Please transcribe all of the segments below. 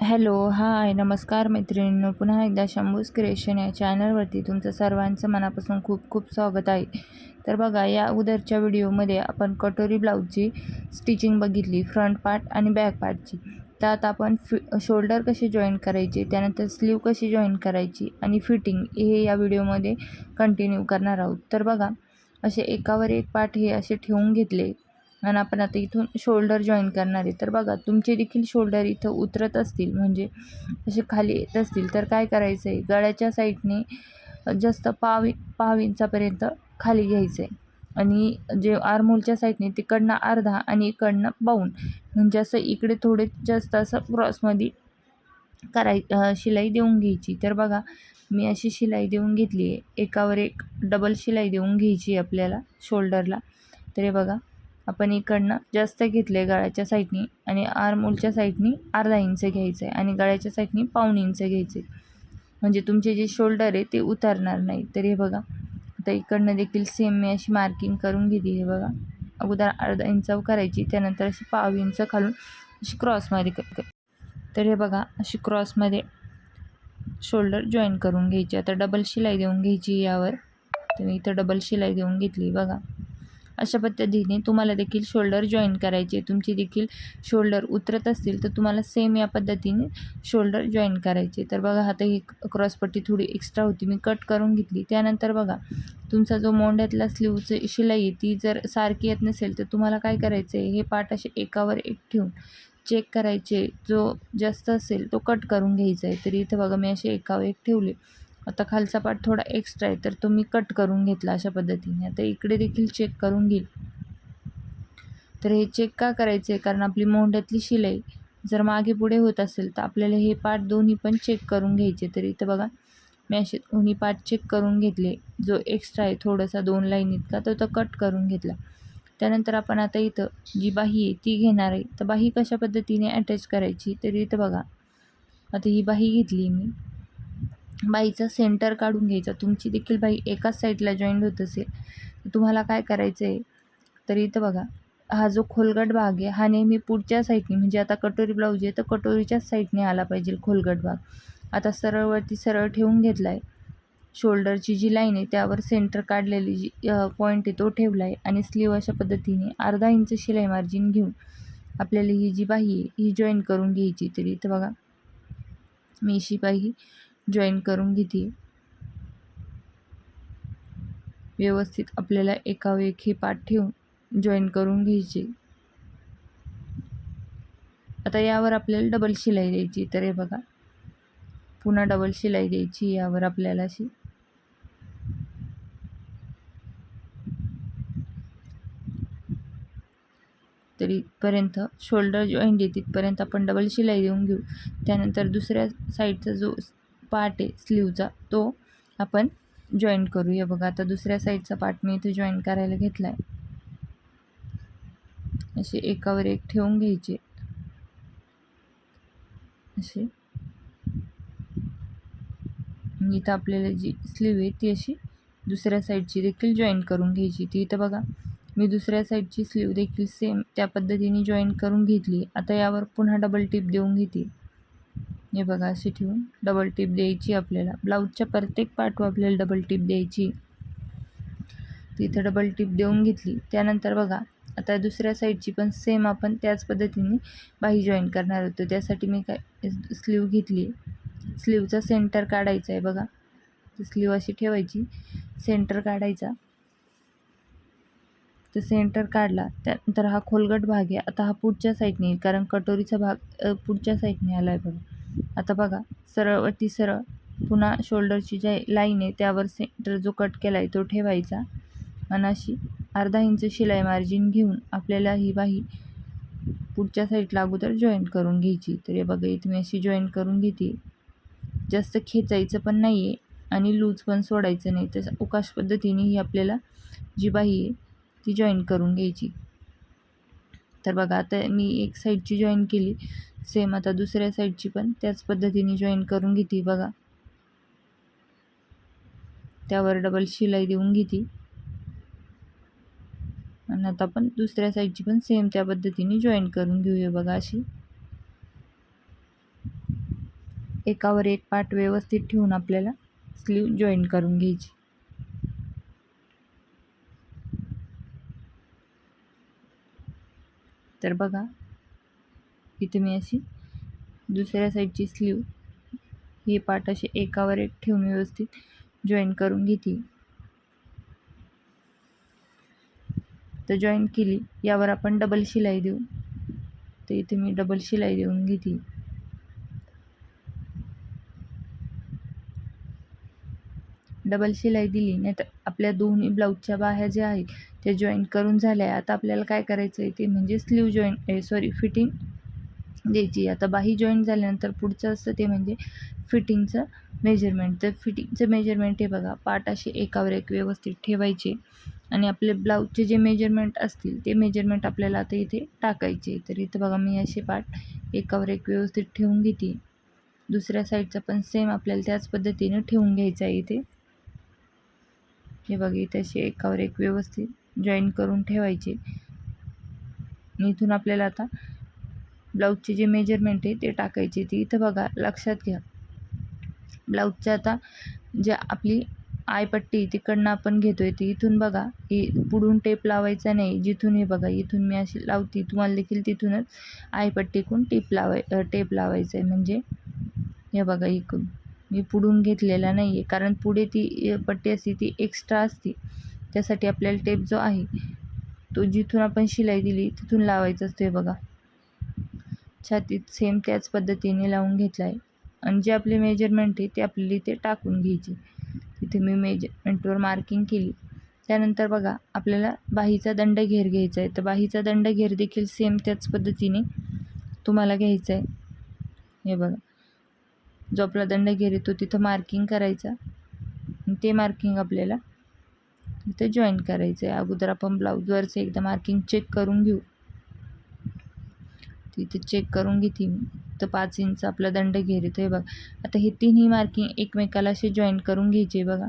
Hello, हाय, नमस्कार मैत्रिणींनो. पुन्हा एकदा शंभूज क्रिएशन या चॅनलवरती तुमचं सर्वांचं मनापासून खूप खूप स्वागत आहे. तर बघा, या अगोदरच्या व्हिडिओमध्ये आपण कटोरी ब्लाऊजची स्टिचिंग बघितली, फ्रंट पार्ट आणि बॅक पार्टची. त्यात आपण शोल्डर कसे जॉईन करायचे, त्यानंतर स्लीव कशी जॉईन करायची आणि फिटिंग हे या व्हिडिओमध्ये कंटिन्यू करणार आहोत. तर बघा, असे एकावर एक पार्ट हे असे ठेवून घेतले आणि आपण आता इथून शोल्डर जॉईन करणार आहे. तर बघा, तुमचे देखील शोल्डर इथं उतरत असतील, म्हणजे असे खाली येत असतील, तर काय करायचं आहे, गळ्याच्या साईडने जास्त पाव इंचापर्यंत खाली घ्यायचं आहे आणि जे आर्महोलच्या साईडने तिकडनं अर्धा आणि इकडनं पाऊण, म्हणजे असं इकडे थोडे जास्त असं क्रॉसमध्ये शिलाई देऊन घ्यायची. तर बघा, मी अशी शिलाई देऊन घेतली आहे. एकावर एक डबल शिलाई देऊन घ्यायची आपल्याला शोल्डरला. तर हे बघा, आपण इकडनं जास्त घेतलं आहे गळ्याच्या साईडनी आणि आर्महोलच्या साईडनी अर्धा इंच घ्यायचं आहे आणि गळ्याच्या साईडनी पाऊण इंच घ्यायचं आहे, म्हणजे तुमचे जे शोल्डर आहे ते उतरणार नाही. तर हे बघा, आता इकडनं देखील सेम मी अशी मार्किंग करून घेतली. हे बघा, अगोदर अर्धा इंच करायची, त्यानंतर अशी पाव इंच खालून अशी क्रॉसमध्ये तर हे बघा, अशी क्रॉसमध्ये शोल्डर जॉईन करून घ्यायची. आता डबल शिलाई देऊन घ्यायची यावर. तर मी इथं डबल शिलाई देऊन घेतली. बघा, अशा पद्धतीने तुम्हाला देखील शोल्डर जॉईन करायचे. तुमची देखील शोल्डर उतरत असतील तर तुम्हाला सेम या पद्धतीने शोल्डर जॉईन करायचे. तर बघा, आता ही क्रॉसपट्टी थोडी एक्स्ट्रा होती, मी कट करून घेतली. त्यानंतर बघा, तुमचा जो मोंड्यातला स्लीवची शिलाई आहे ती जर सारखी येत नसेल तर तुम्हाला काय करायचं आहे, हे पार्ट असे एकावर एक ठेवून चेक करायचे. जो जास्त असेल तो कट करून घ्यायचा आहे. तर इथं बघा, मी असे एकावर एक ठेवले. आता खालचा पार्ट थोडा एक्स्ट्रा आहे तर तो मी कट करून घेतला अशा पद्धतीने. आता इकडे देखील चेक करून घेईल. तर हे चेक का करायचं आहे, कारण आपली मोंढ्यातली शिलाई जर मागे पुढे होत असेल तर आपल्याला हे पार्ट दोन्ही पण चेक करून घ्यायचे. तर इथं बघा, मी असे दोन्ही पार्ट चेक करून घेतले. जो एक्स्ट्रा आहे थोडासा 2 लाईन इतका तो कट करून घेतला. त्यानंतर आपण आता इथं जी बाही आहे ती घेणार आहे. तर बाही कशा पद्धतीने अटॅच करायची, तर इथं बघा, आता ही बाही घेतली मी. बाईचा सेंटर काढून घ्यायचा. तुमची देखील बाई एकाच साईडला जॉईंट होत असेल तर तुम्हाला काय करायचं आहे, तर इथं बघा, हा जो खोलगट भाग आहे हा नेहमी पुढच्या साईडने, म्हणजे आता कटोरी ब्लाऊज आहे तर कटोरीच्याच साईडने आला पाहिजे खोलगट भाग. आता सरळवरती सरळ ठेवून घेतला आहे. शोल्डरची जी लाईन आहे त्यावर सेंटर काढलेली जी पॉईंट आहे तो ठेवला आहे आणि स्लीव अशा पद्धतीने अर्धा इंच शिलाई मार्जिन घेऊन आपल्याला ही जी बाही आहे ही जॉईन करून घ्यायची. तर इथं बघा, मी अशी बाही जॉईन करून घेते. व्यवस्थित आपल्याला एकावर एक हे पार्ट ठेवून जॉईन करून घ्यायचे. आता यावर आपल्याला डबल शिलाई द्यायची. तर हे बघा, पुन्हा डबल शिलाई द्यायची यावर आपल्याला अशी. तर इथपर्यंत शोल्डर जॉईंट आहे तिथपर्यंत आपण डबल शिलाई देऊन घेऊ. त्यानंतर दुसऱ्या साईडचा जो पार्ट आहे स्लीवचा तो आपण जॉईन करूया. बघा, आता दुसऱ्या साईडचा पार्ट मी इथे जॉईन करायला घेतला आहे. असे एकावर एक ठेवून घ्यायचे असे. इथं आपल्याला जी स्लीव आहे ती अशी दुसऱ्या साईडची देखील जॉईन करून घ्यायची. ती इथं बघा, मी दुसऱ्या साईडची स्लीव देखील सेम त्या पद्धतीने जॉईन करून घेतली. आता यावर पुन्हा डबल टिप देऊन घेते. हे बघा, अशी ठेवून डबल टिप द्यायची आपल्याला. ब्लाऊजच्या प्रत्येक पार्टवर आपल्याला डबल टिप द्यायची. तिथं डबल टिप देऊन घेतली. त्यानंतर बघा, आता दुसऱ्या साईडची पण सेम आपण त्याच पद्धतीने बाही जॉईन करणार होतो. त्यासाठी मी काय स्लीव घेतली. स्लीवचा सेंटर काढायचा आहे. बघा, स्लीव अशी ठेवायची, सेंटर काढायचा. तर सेंटर काढला, त्यानंतर हा खोलगट भाग आहे. आता हा पुढच्या साईडने येईल, कारण कटोरीचा भाग पुढच्या साईडने आला आहे. बघा, आता बघा, सरळवरती सरळ पुन्हा शोल्डरची जी लाईन आहे त्यावर सेंटर जो कट केला आहे तो ठेवायचा आणि अशी अर्धा इंच शिलाई मार्जिन घेऊन आपल्याला ही बाही पुढच्या साईडला अगोदर जॉईन करून घ्यायची. तर हे बघा, इथे मी अशी जॉईन करून घेते. जास्त खेचायचं पण नाही आहे आणि लूज पण सोडायचं नाही. तसं उकाश पद्धतीने ही आपल्याला जी बाही आहे ती जॉईन करून घ्यायची. तर बघा, आता मी एक साईडची जॉईन केली. सेम आता दुसऱ्या साईडची पण त्याच पद्धतीने जॉईन करून घेते. बघा, त्यावर डबल शिलाई देऊन घेते आणि आता आपण दुसऱ्या साईडची पण सेम त्या पद्धतीने जॉईन करून घेऊया. बघा, अशी. एकावर एक पार्ट व्यवस्थित ठेवून आपल्याला स्लीव जॉईन करून घ्यायची. तर बघा इथे मी अशी दुसऱ्या साईडची स्लीव हे पार्ट असे एकावर एक ठेवून व्यवस्थित जॉईन करून घेते. तर जॉईन केली, यावर आपण डबल शिलाई देऊ. तर इथे मी डबल शिलाई देऊन घेते. डबल शिलाई दिली नाही तर आपल्या दोन्ही ब्लाऊजच्या बाह्या ज्या आहेत त्या जॉईन करून झाल्या. आता आपल्याला काय करायचं आहे ते म्हणजे स्लीव फिटिंग द्यायची. आता बाही जॉईन झाल्यानंतर पुढचं असतं ते म्हणजे फिटिंगचं मेजरमेंट. तर फिटिंगचं मेजरमेंट हे बघा, पार्ट असे एकावर एक व्यवस्थित ठेवायचे आणि आपले ब्लाऊजचे जे मेजरमेंट असतील ते मेजरमेंट आपल्याला आता इथे टाकायचे. तर इथं बघा मी असे पार्ट एकावर एक व्यवस्थित ठेवून घेते. दुसऱ्या साईडचा पण सेम आपल्याला त्याच पद्धतीने ठेवून घ्यायचा आहे इथे. हे बघा इथे असे एकावर एक व्यवस्थित जॉईन करून ठेवायचे. इथून आपल्याला आता ब्लाऊजचे जे मेजरमेंट आहे ते टाकायचे. ते इथं बघा लक्षात घ्या, ब्लाऊजच्या आता जे आपली आयपट्टी तिकडनं आपण घेतोय ती इथून बघा, ही पुढून टेप लावायचा नाही. जिथून हे बघा इथून मी अशी लावते, तुम्हाला देखील तिथूनच आयपट्टीकडून टेप लावायचं आहे. म्हणजे हे बघा इकडून मी पुढून घेतलेला नाही आहे, कारण पुढे ती पट्टी असते ती एक्स्ट्रा असते. त्यासाठी आपल्याला टेप जो आहे तो जिथून आपण शिलाई दिली तिथून लावायचा असतो. हे बघा छातीत सेम त्याच पद्धतीने लावून घेतला आहे आणि जे आपले मेजरमेंट आहे ते आपल्याला इथे टाकून घ्यायचे. तिथे मी मेजरमेंटवर मार्किंग केली. त्यानंतर बघा आपल्याला बाहीचा दंड घेर घ्यायचा आहे. तर बाहीचा दंड घेर देखील सेम त्याच पद्धतीने तुम्हाला घ्यायचा आहे. हे बघा जो आपला दंड घेर येतो तिथं मार्किंग करायचा आणि ते मार्किंग आपल्याला इथं जॉईन करायचं आहे. अगोदर आपण ब्लाऊजवरचं एकदा मार्किंग चेक करून घेऊ. तिथे चेक करून घेते मी. तर 5 इंच आपला दंड घेर येतो. हे बघा आता हे तिन्ही मार्किंग एकमेकाला असे जॉईन करून घ्यायचे. बघा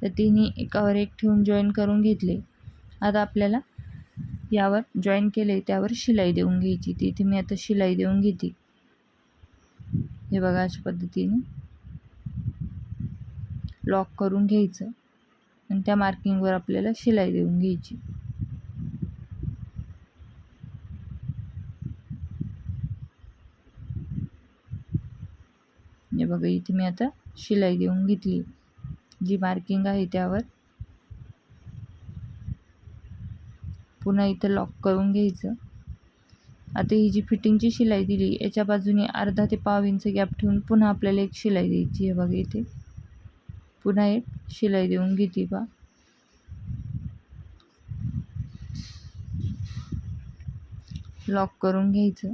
तर तिन्ही एकावर एक ठेवून जॉईन करून घेतले. आता आपल्याला यावर जॉईन केले त्यावर शिलाई देऊन घ्यायची. तिथे मी आता शिलाई देऊन घेते. हे बघा अशा पद्धतीने लॉक करून घ्यायचं आणि त्या मार्किंगवर आपल्याला शिलाई देऊन घ्यायची. हे बघा इथे मी आता शिलाई देऊन घेतली. जी मार्किंग आहे त्यावर पुन्हा इथं लॉक करून घ्यायचं. आता ही जी फिटिंगची शिलाई दिली याच्या बाजूने अर्धा ते पाव इंच गॅप ठेवून पुन्हा आपल्याला एक शिलाई द्यायची. आहे बघा इथे पुन्हा एक शिलाई देऊन घेते. बा लॉक करून घ्यायचं.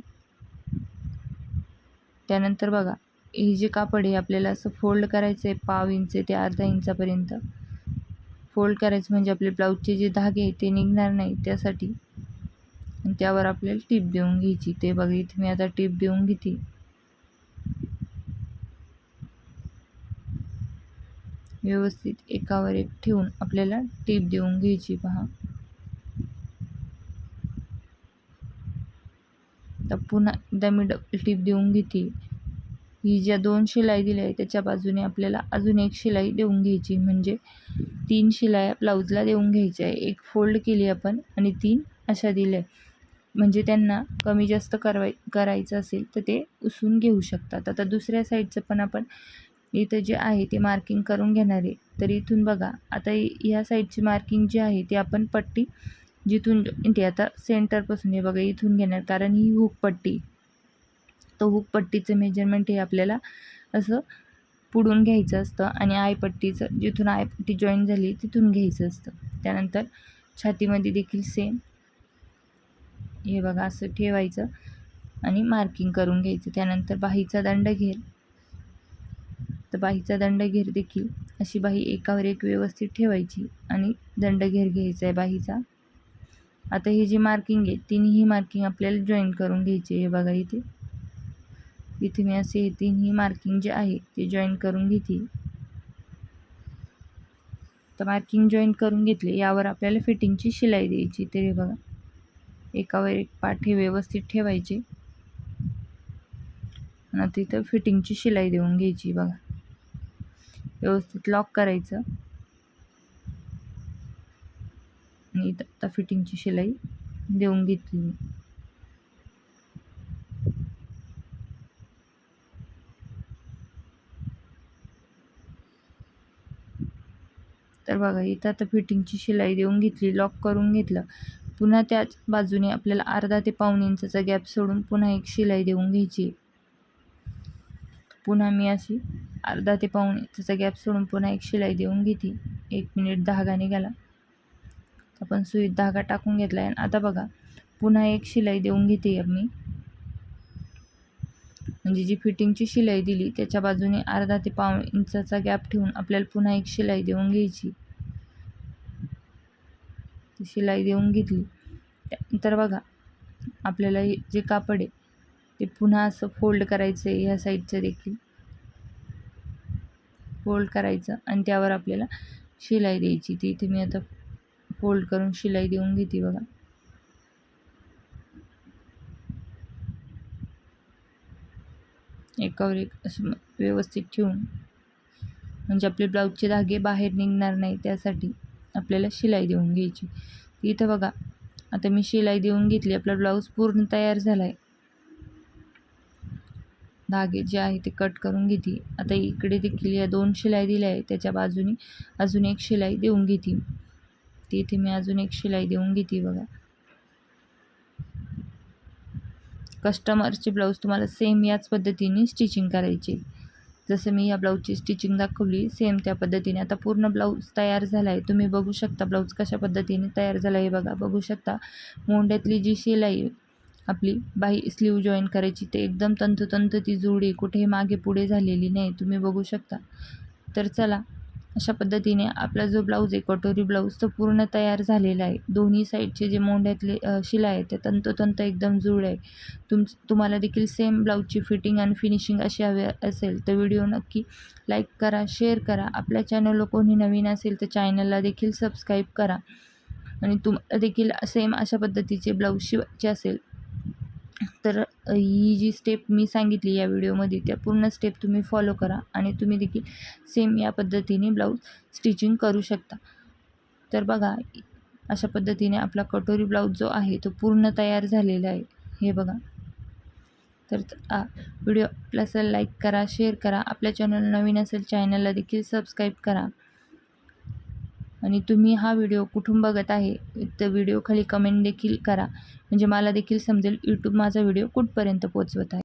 त्यानंतर बघा हे जे कापड आहे आपल्याला असं फोल्ड करायचं आहे. पाव इंच ते अर्धा इंचापर्यंत फोल्ड करायचं म्हणजे आपले ब्लाऊजचे जे धागे आहेत ते निघणार नाही त्यासाठी. आणि त्यावर आपल्याला टीप देऊन घ्यायची. ते बघा इथे मी आता टीप देऊन घेते. व्यवस्थित एकावर एक ठेवून आपल्याला टीप देऊन घ्यायची. पहा तर पुन्हा एकदा मी डबल टीप देऊन घेते. ही ज्या 2 शिलाई दिल्या आहे त्याच्या बाजूने आपल्याला अजून एक शिलाई देऊन घ्यायची. म्हणजे 3 शिलाया ब्लाऊजला देऊन घ्यायच्या आहे. एक फोल्ड केली आपण आणि 3 अशा दिल्या. म्हणजे त्यांना कमी जास्त करायचं असेल तर ते उसवून घेऊ शकतात. आता दुसऱ्या साईडचं पण आपण इथं जे आहे ते मार्किंग करून घेणार आहे. तर इथून बघा आता ह्या साईडची मार्किंग जी आहे ती आपण पट्टी जिथून ते आता सेंटरपासून हे बघा इथून घेणार, कारण ही हुक पट्टी. तो हुक पट्टीचं मेजरमेंट हे आपल्याला असं पुढून घ्यायचं असतं आणि आयपट्टीचं जिथून आयपट्टी जॉईन झाली तिथून घ्यायचं असतं. त्यानंतर छातीमध्ये देखील सेम हे बघा असं ठेवायचं आणि मार्किंग करून घ्यायचं. त्यानंतर बाहीचा दंड घेर. तर बाहीचा दंड घेर देखील अशी बाही एकावर एक व्यवस्थित ठेवायची आणि दंड घेर घ्यायचा आहे बाहीचा. आता ही जी मार्किंग आहे तिन्ही मार्किंग आपल्याला जॉईन करून घ्यायची. हे बघा इथे मी असे हे तिन्ही मार्किंग जे आहे ते जॉईन करून घेते. तर मार्किंग जॉईन करून घेतले. यावर आपल्याला फिटिंगची शिलाई द्यायची. तर हे बघा एकावर एक पाठ हे व्यवस्थित ठेवायचे. आता इथं फिटिंगची शिलाई देऊन घ्यायची बघा. व्यवस्थित लॉक करायचं आणि इथं आता फिटिंगची शिलाई देऊन घेतली मी. तर बघा इथं आता फिटिंगची शिलाई देऊन घेतली, लॉक करून घेतलं. पुन्हा त्याच बाजूने आपल्याला अर्धा ते पाऊण इंचाचा गॅप सोडून पुन्हा एक शिलाई देऊन घ्यायची. पुन्हा मी अशी अर्धा ते पाऊण इंचाचा गॅप सोडून पुन्हा एक शिलाई देऊन घेते. 1 मिनिट धागा निघाला. आपण सुईत धागा टाकून घेतला आहे. आता बघा पुन्हा एक शिलाई देऊन घेते मी. म्हणजे जी फिटिंगची शिलाई दिली त्याच्या बाजूने अर्धा ते पाऊण इंचाचा गॅप ठेवून आपल्याला पुन्हा एक शिलाई देऊन घ्यायची. ती शिलाई देऊन घेतली. त्यानंतर बघा आपल्याला जे कापड आहे ते पुन्हा असं फोल्ड करायचं आहे. ह्या साईडचं देखील फोल्ड करायचं आणि त्यावर आपल्याला शिलाई द्यायची. ती इथे मी आता फोल्ड करून शिलाई देऊन घेते बघा. एकावर एक असं व्यवस्थित ठेवून, म्हणजे आपले ब्लाऊजचे धागे बाहेर निघणार नाही त्यासाठी आपल्याला शिलाई देऊन घ्यायची. इथं बघा आता मी शिलाई देऊन घेतली. आपला ब्लाऊज पूर्ण तयार झाला आहे. धागे जे आहे ते कट करून घेते. आता इकडे देखील या 2 शिलाई दिल्या आहे त्याच्या बाजूने अजून एक शिलाई देऊन घेते. ती इथे मी अजून एक शिलाई देऊन घेते बघा. कस्टमरचे ब्लाऊज तुम्हाला सेम याच पद्धतीने स्टिचिंग करायचे. जसं मी या ब्लाऊजची स्टिचिंग दाखवली सेम त्या पद्धतीने. आता पूर्ण ब्लाऊज तयार झाला आहे. तुम्ही बघू शकता ब्लाऊज कशा पद्धतीने तयार झाला आहे बघा. बघू शकता मोंड्यातली जी शिलाई आपली बाही स्लीव जॉईन करायची ते एकदम तंतोतंत ती जुळली, कुठेही मागे पुढे झालेली नाही. तुम्ही बघू शकता. तर चला अशा पद्धतीने आपला जो ब्लाऊज आहे कटोरी ब्लाऊज तो पूर्ण तयार झालेला आहे. दोन्ही साईडचे जे मोंड्यातले शिलाई आहे ते तंतोतंत एकदम जुळले आहे. तुम्हाला देखील सेम ब्लाऊजची फिटिंग आणि फिनिशिंग अशी हवी असेल तर व्हिडिओ नक्की लाईक करा, शेअर करा. आपल्या चॅनलला कोणी नवीन असेल तर चॅनलला देखील सबस्क्राईब करा. आणि तुम्हाला देखील सेम अशा पद्धतीचे ब्लाऊज शिवायचे असेल तर ही जी स्टेप मी सांगितली या व्हिडिओमध्ये त्या पूर्ण स्टेप तुम्ही फॉलो करा आणि तुम्ही देखील सेम या पद्धतीने ब्लाऊज स्टिचिंग करू शकता. तर बघा अशा पद्धतीने आपला कटोरी ब्लाऊज जो आहे तो पूर्ण तयार झालेला आहे. हे बघा. तर व्हिडिओ आपल्याला लाईक करा, शेअर करा. आपल्या चॅनल नवीन असेल चॅनलला देखील सबस्क्राईब करा. आणि तुम्ही हा व्हिडिओ कुठून बघत आहे तर व्हिडिओ खाली कमेंट देखील करा, म्हणजे मला देखील समजेल यूट्यूब माझा व्हिडिओ कुठपर्यंत पोहोचवत आहे.